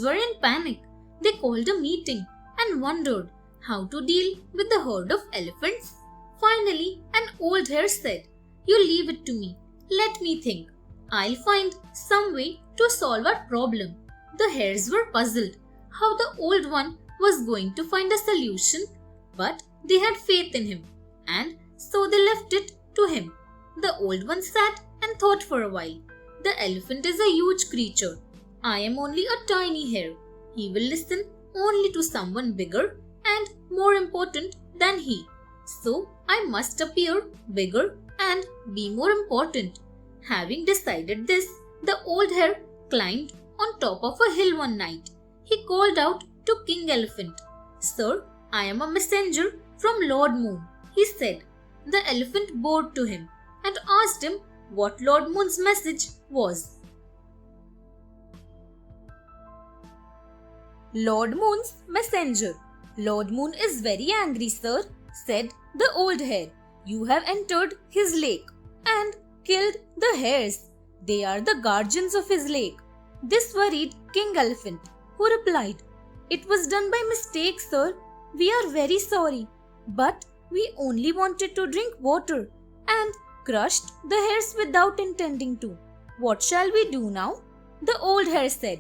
were in panic. They called a meeting and wondered how to deal with the herd of elephants. Finally, an old hare said, "You leave it to me. Let me think. I'll find some way to solve our problem." The hares were puzzled how the old one was going to find a solution, but they had faith in him, and so they left it to him. The old one sat and thought for a while. The elephant is a huge creature. I am only a tiny hare. He will listen only to someone bigger and more important than he. So I must appear bigger and be more important. Having decided this, the old hare climbed on top of a hill one night. He called out to King Elephant, "Sir, I am a messenger from Lord Moon," he said. The elephant bowed to him and asked him what Lord Moon's message was. Lord Moon's messenger. "Lord Moon is very angry, sir," said the old hare. "You have entered his lake and killed the hares. They are the guardians of his lake." This worried King Elephant, who replied, "It was done by mistake, sir. We are very sorry, but we only wanted to drink water and crushed the hares without intending to. What shall we do now?" The old hare said,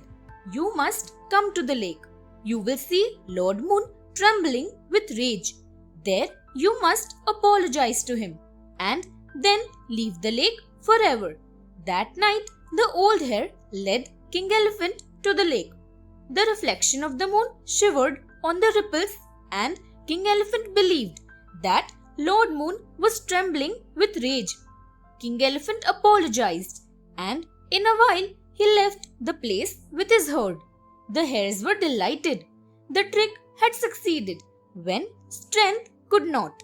"You must come to the lake. You will see Lord Moon trembling with rage. There you must apologize to him and then leave the lake forever." That night, the old hare led King Elephant to the lake. The reflection of the moon shivered on the ripples, and King Elephant believed that Lord Moon was trembling with rage. King Elephant apologized, and in a while he left the place with his herd. The hares were delighted. The trick had succeeded when strength could not.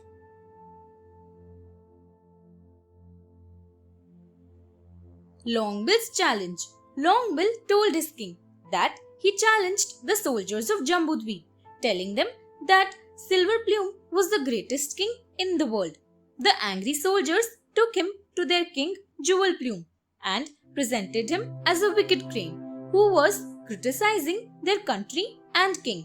Longbill's challenge. Longbill told his king that he challenged the soldiers of Jambudweep, telling them that Silver Plume was the greatest king in the world. The angry soldiers took him to their king Jewel Plume and presented him as a wicked crane who was criticizing their country and king.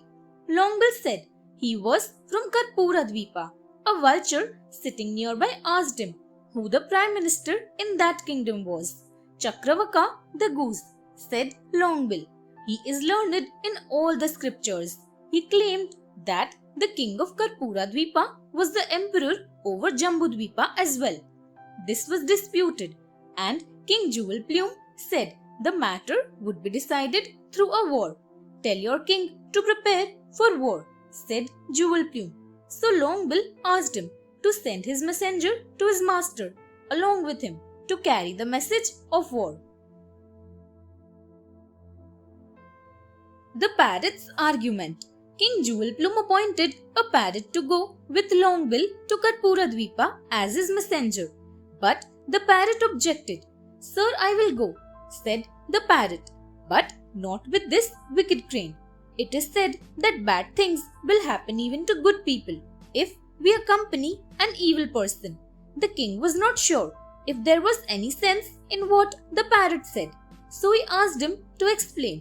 Longbill said he was from Karpura Dweepa. A vulture sitting nearby asked him who the prime minister in that kingdom was. "Chakravaka the goose," said Longbill. "He is learned in all the scriptures." He claimed that the king of Karpura Dweepa was the emperor over Jambudweepa as well. This was disputed, and King Jewel Plume said the matter would be decided through a war. "Tell your king to prepare for war," said Jewel Plume. So Longbill asked him to send his messenger to his master along with him to carry the message of war. The Parrots Argument. King Jewel Plume appointed a parrot to go with Longbill to Karpura Dweepa as his messenger. But the parrot objected. "Sir, I will go," said the parrot, "but not with this wicked crane. It is said that bad things will happen even to good people if we accompany an evil person." The king was not sure if there was any sense in what the parrot said, so he asked him to explain.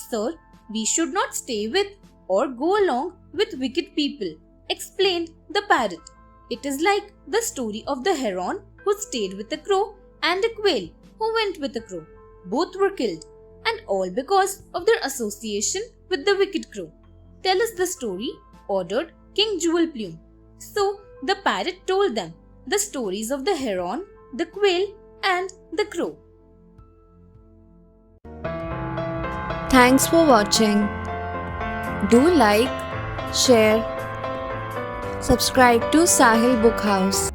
"Sir, we should not stay with or go along with wicked people," explained the parrot. "It is like the story of the heron who stayed with a crow and a quail who went with a crow. Both were killed, and all because of their association with the wicked crow. Tell us the story," ordered King Jewel Plume. So the parrot told them the stories of the heron, the quail, and the crow. Thanks for watching. Do like, share, subscribe to Sahil Book House.